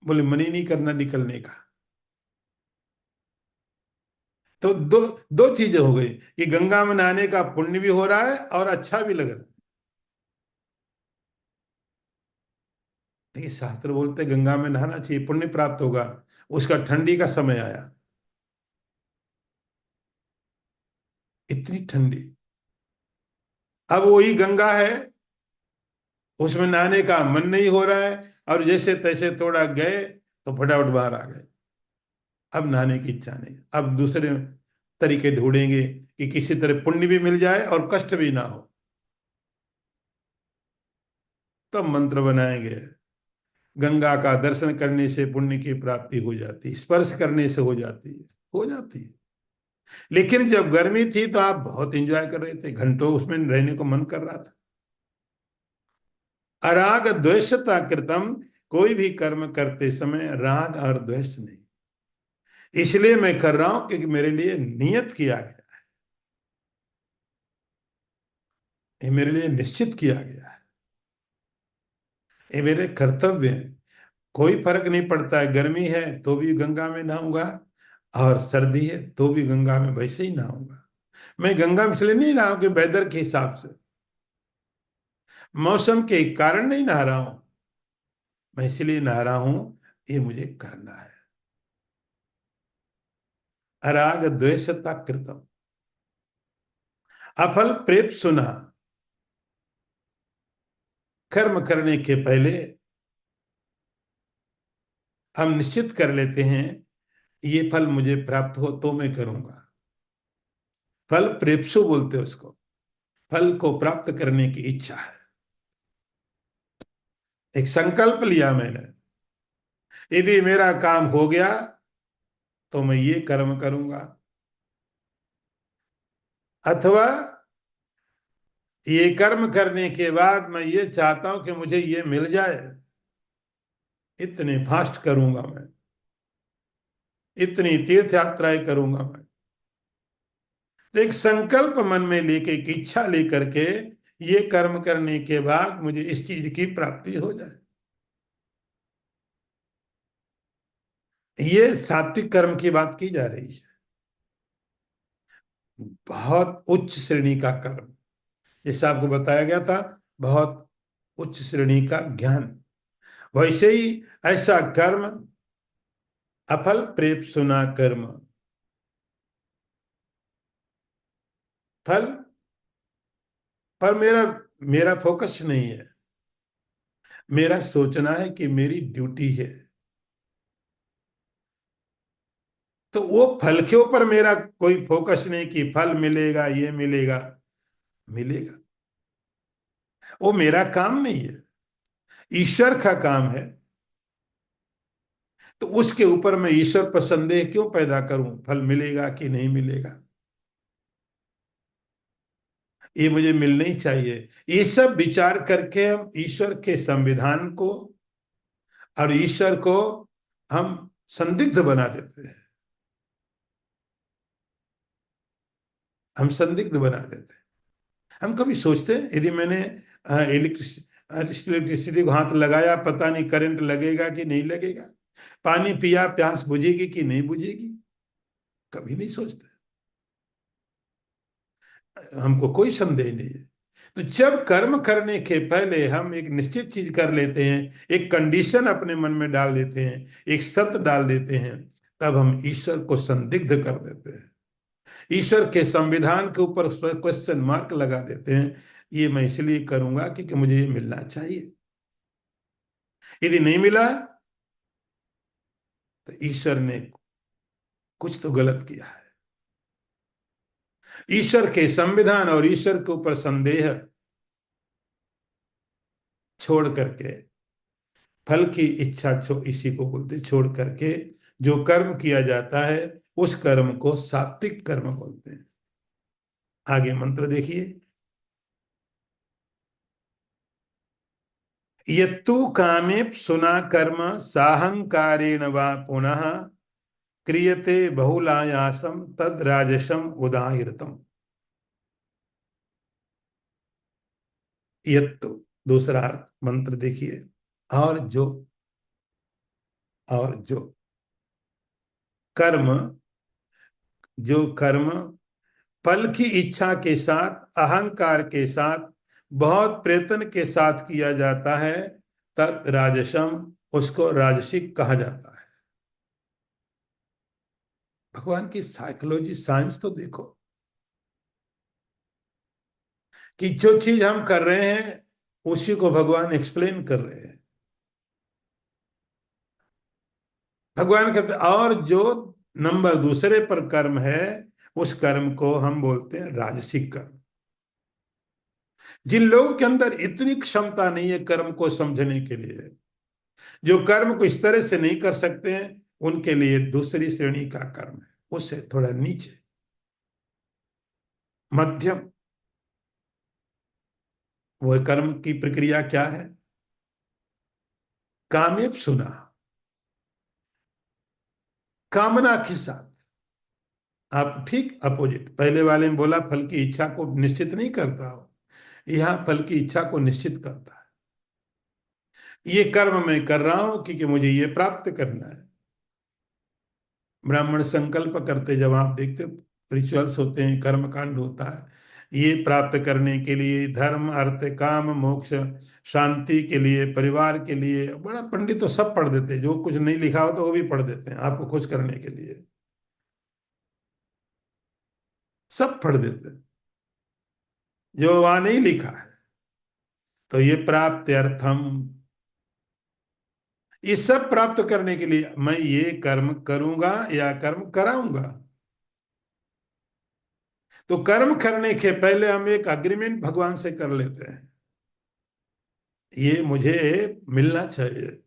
[SPEAKER 1] बोले मन ही नहीं करना निकलने का। तो दो दो चीजें हो गई कि गंगा में नहाने का पुण्य भी हो रहा है और अच्छा भी लग रहा है। देखिए शास्त्र बोलते गंगा में नहाना चाहिए, पुण्य प्राप्त होगा। उसका ठंडी का समय आया, इतनी ठंडी। अब वही गंगा है, उसमें नहाने का मन नहीं हो रहा है, और जैसे तैसे थोड़ा गए तो फटाफट बाहर आ गए। अब नहाने की इच्छा नहीं, अब दूसरे तरीके ढूंढेंगे कि किसी तरह पुण्य भी मिल जाए और कष्ट भी ना हो। तब मंत्र बनाएंगे, गंगा का दर्शन करने से पुण्य की प्राप्ति हो जाती है, स्पर्श करने से हो जाती है, हो जाती है। लेकिन जब गर्मी थी तो आप बहुत एंजॉय कर रहे थे, घंटों उसमें रहने को मन कर रहा था। अराग द्वेषता कृतम, कोई भी कर्म करते समय राग और द्वेष नहीं। इसलिए मैं कर रहा हूं क्योंकि मेरे लिए नियत किया गया, ये मेरे लिए निश्चित किया गया है, ये मेरे कर्तव्य है। कोई फर्क नहीं पड़ता है, गर्मी है तो भी गंगा में नहाऊंगा, और सर्दी है तो भी गंगा में वैसे ही नहाऊंगा। मैं गंगा में इसलिए नहीं नहा हूं कि वेदर के हिसाब से, मौसम के कारण नहीं नहा रहा हूं, मैं इसलिए नहा रहा हूं, ये मुझे करना है। अराग द्वेषता कृतम, अफल प्रेप सुना। कर्म करने के पहले हम निश्चित कर लेते हैं, ये फल मुझे प्राप्त हो तो मैं करूंगा। फल प्रेप्सु बोलते हैं उसको, फल को प्राप्त करने की इच्छा है। एक संकल्प लिया मैंने, यदि मेरा काम हो गया तो मैं ये कर्म करूंगा, अथवा ये कर्म करने के बाद मैं ये चाहता हूं कि मुझे ये मिल जाए, इतने फास्ट करूंगा मैं, इतनी तीर्थ यात्राएं करूंगा मैं। तो एक संकल्प मन में लेके, एक इच्छा लेकर के, ये कर्म करने के बाद मुझे इस चीज की प्राप्ति हो जाए। ये सात्विक कर्म की बात की जा रही है, बहुत उच्च श्रेणी का कर्म, जैसे आपको बताया गया था, बहुत उच्च श्रेणी का ज्ञान। वैसे ही ऐसा कर्म, अफल प्रेप सुना कर्म, फल पर मेरा मेरा फोकस नहीं है। मेरा सोचना है कि मेरी ड्यूटी है, तो वो फल के ऊपर मेरा कोई फोकस नहीं कि फल मिलेगा, ये मिलेगा। मिलेगा, वो मेरा काम नहीं है, ईश्वर का काम है। तो उसके ऊपर मैं ईश्वर पर संदेह क्यों पैदा करूं, फल मिलेगा कि नहीं मिलेगा, ये मुझे मिलना ही चाहिए। ये सब विचार करके हम ईश्वर के संविधान को और ईश्वर को हम संदिग्ध बना देते हैं, हम संदिग्ध बना देते हैं। हम कभी सोचते हैं, यदि मैंने इलेक्ट्रिसिटी को हाथ लगाया, पता नहीं करंट लगेगा कि नहीं लगेगा, पानी पिया प्यास बुझेगी कि नहीं बुझेगी, कभी नहीं सोचते। हमको कोई संदेह नहीं है। तो जब कर्म करने के पहले हम एक निश्चित चीज कर लेते हैं, एक कंडीशन अपने मन में डाल देते हैं, एक शर्त डाल देते हैं, तब हम ईश्वर को संदिग्ध कर देते हैं, ईश्वर के संविधान के ऊपर क्वेश्चन मार्क लगा देते हैं। ये मैं इसलिए करूंगा क्योंकि मुझे ये मिलना चाहिए, यदि नहीं मिला तो ईश्वर ने कुछ तो गलत किया है। ईश्वर के संविधान और ईश्वर के ऊपर संदेह छोड़ करके, फल की इच्छा इसी को बोलते, छोड़ करके जो कर्म किया जाता है, उस कर्म को सात्विक कर्म बोलते हैं। आगे मंत्र देखिए, यत्तु कामे सुना कर्म साहंकारेण वा पुनः क्रियते बहुलायासम तद राजसम उदाहृतम। यत्तु दूसरा अर्थ मंत्र देखिए, और जो, और जो कर्म, जो कर्म फल की इच्छा के साथ, अहंकार के साथ, बहुत प्रयत्न के साथ किया जाता है, तत् राजसम, उसको राजसिक कहा जाता है। भगवान की साइकोलॉजी साइंस तो देखो, कि जो चीज हम कर रहे हैं उसी को भगवान एक्सप्लेन कर रहे हैं। भगवान कहते, और जो नंबर दूसरे पर कर्म है, उस कर्म को हम बोलते हैं राजसिक कर्म। जिन लोगों के अंदर इतनी क्षमता नहीं है कर्म को समझने के लिए, जो कर्म को इस तरह से नहीं कर सकते हैं, उनके लिए दूसरी श्रेणी का कर्म है, उससे थोड़ा नीचे, मध्यम। वह कर्म की प्रक्रिया क्या है? कामयाब सुना, कामना के साथ। आप ठीक अपोजिट, पहले वाले में बोला फल की इच्छा को निश्चित नहीं करता हो, यहाँ फल की इच्छा को निश्चित करता है। ये कर्म मैं कर रहा हूं क्योंकि मुझे ये प्राप्त करना है। ब्राह्मण संकल्प करते, जब आप देखते रिचुअल्स होते हैं, कर्म कांड होता है, ये प्राप्त करने के लिए, धर्म अर्थ काम मोक्ष, शांति के लिए, परिवार के लिए, बड़ा पंडित तो सब पढ़ देते हैं, जो कुछ नहीं लिखा हो तो वो भी पढ़ देते हैं आपको खुश करने के लिए, सब पढ़ देते हैं जो वहां नहीं लिखा है। तो ये प्राप्त अर्थम, ये सब प्राप्त करने के लिए मैं ये कर्म करूंगा या कर्म कराऊंगा। तो कर्म करने के पहले हम एक अग्रीमेंट भगवान से कर लेते हैं, ये मुझे मिलना चाहिए,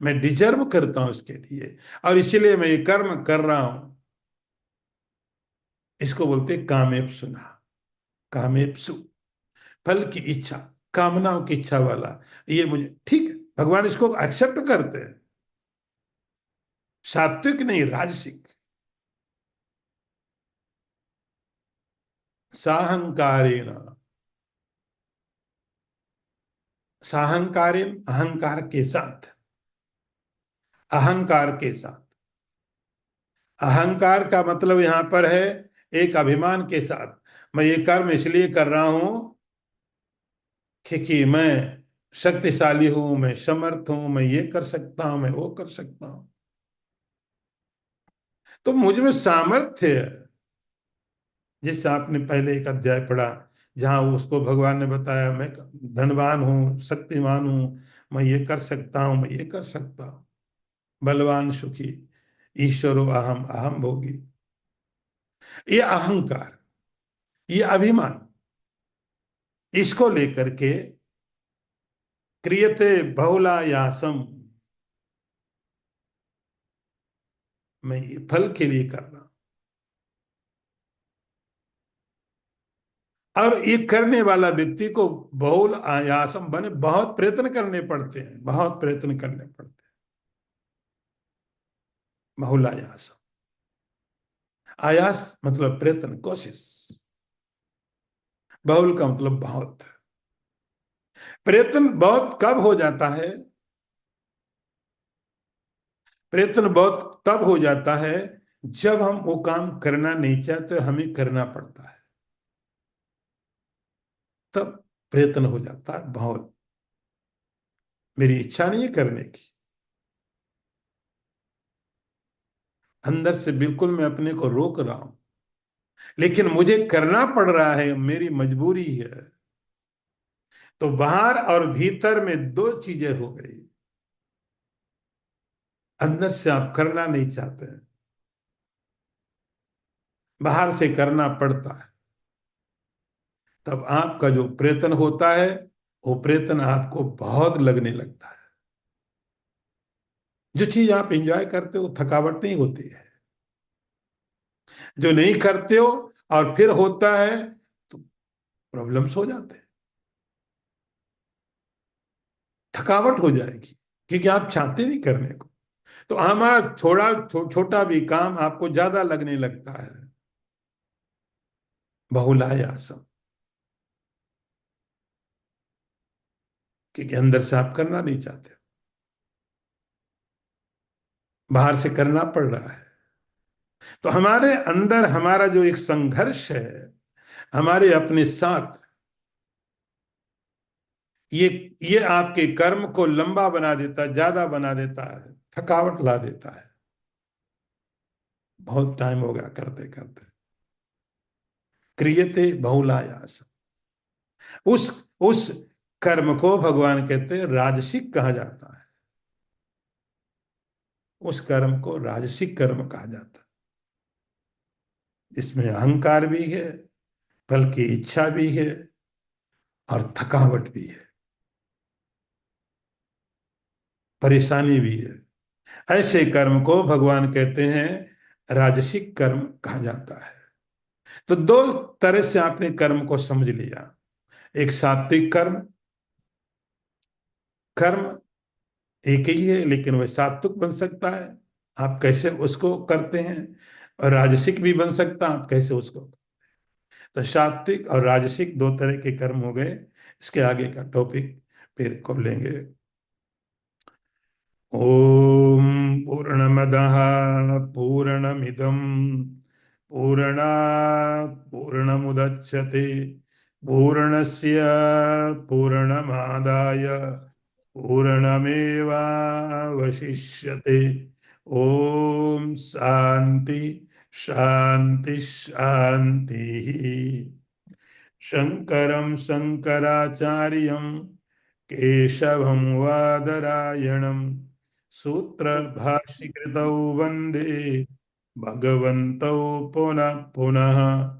[SPEAKER 1] मैं डिजर्व करता हूं इसके लिए, और इसीलिए मैं ये कर्म कर रहा हूं। इसको बोलते कामेप सुना, कामेप सु, फल की इच्छा, कामनाओं की इच्छा वाला, ये मुझे ठीक है, भगवान इसको एक्सेप्ट करते हैं। सात्विक नहीं, राजसिक। साहंकारेण, साहंकारेण अहंकार के साथ, अहंकार के साथ। अहंकार का मतलब यहां पर है एक अभिमान के साथ, मैं ये कर्म इसलिए कर रहा हूं कि मैं शक्तिशाली हूं, मैं समर्थ हूं, मैं ये कर सकता हूं, मैं वो कर सकता हूं। तो मुझ में सामर्थ्य है, जैसे आपने पहले एक अध्याय पढ़ा जहां उसको भगवान ने बताया मैं धनवान हूं, शक्तिमान हूं, मैं ये कर सकता हूं, मैं ये कर सकता हूं, बलवान सुखी, ईश्वरो अहम अहम भोगी। ये अहंकार, ये अभिमान, इसको लेकर के क्रियते बहुलायासम, मैं ये फल के लिए कर रहा हूं। और ये करने वाला व्यक्ति को बहुल आयासम बने, बहुत प्रयत्न करने पड़ते हैं, बहुत प्रयत्न करने पड़ते हैं। बहुलायासम, आयास मतलब प्रयत्न, कोशिश, बहुल का मतलब बहुत। प्रयत्न बहुत कब हो जाता है, प्रयत्न बहुत तब हो जाता है जब हम वो काम करना नहीं चाहते, हमें करना पड़ता है, तब प्रयत्न हो जाता है बहुत। मेरी इच्छा नहीं है करने की, अंदर से बिल्कुल मैं अपने को रोक रहा हूं, लेकिन मुझे करना पड़ रहा है, मेरी मजबूरी है। तो बाहर और भीतर में दो चीजें हो गई, अंदर से आप करना नहीं चाहते हैं, बाहर से करना पड़ता है, तब आपका जो प्रयत्न होता है वो प्रयत्न आपको बहुत लगने लगता है। जो चीज आप एंजॉय करते हो थकावट नहीं होती है, जो नहीं करते हो और फिर होता है तो प्रॉब्लम्स हो जाते हैं, थकावट हो जाएगी, क्योंकि आप चाहते नहीं करने को। तो हमारा थोड़ा छोटा भी काम आपको ज्यादा लगने लगता है, बहुलायासम, क्योंकि अंदर से आप करना नहीं चाहते, बाहर से करना पड़ रहा है। तो हमारे अंदर हमारा जो एक संघर्ष है हमारे अपने साथ, ये ये आपके कर्म को लंबा बना देता है, ज्यादा बना देता है, थकावट ला देता है। बहुत टाइम हो गया करते करते, क्रियते बहुलायास, उस उस कर्म को भगवान कहते हैं राजसिक कहा जाता है, उस कर्म को राजसिक कर्म कहा जाता है। इसमें अहंकार भी है, फल की इच्छा भी है, और थकावट भी है, परेशानी भी है। ऐसे कर्म को भगवान कहते हैं राजसिक कर्म कहा जाता है। तो दो तरह से आपने कर्म को समझ लिया, एक सात्विक कर्म, कर्म एक ही है, लेकिन वह सात्विक बन सकता है, आप कैसे उसको करते हैं। और राजसिक भी बन सकता है, आप कैसे उसको। तो सात्विक और राजसिक दो तरह के कर्म हो गए। इसके आगे का टॉपिक फिर को लेंगे। ओम पूर्णमदः पूर्णमिदं पूर्णात् पूर्णमुदच्यते पूर्णस्य पूर्णमादाय पूर्णमेवावशिष्यते। ओम शांति शांति शांति। शंकरं शंकराचार्यं केशवं वादरायणं सूत्रभाष्यकृतौ वन्दे भगवन्तौ पुनः पुनः।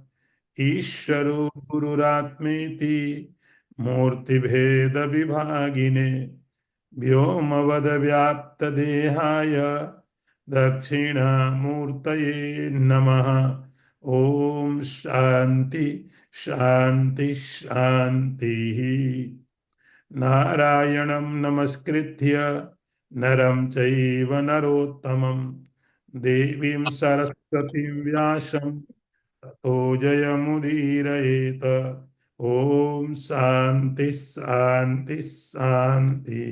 [SPEAKER 1] ईश्वरो गुरुरात्मेति मूर्तिभेदविभागिने व्योमवद्व्याप्तदेहाय दक्षिणामूर्तये नमः। ओम शांति शांति शांति। नारायणं नमस्कृत्य नरं चैव नरोत्तमं देवीं सरस्वतीं व्यासं ततो जयमुदीरयेत। ओम शांति शांति शांति।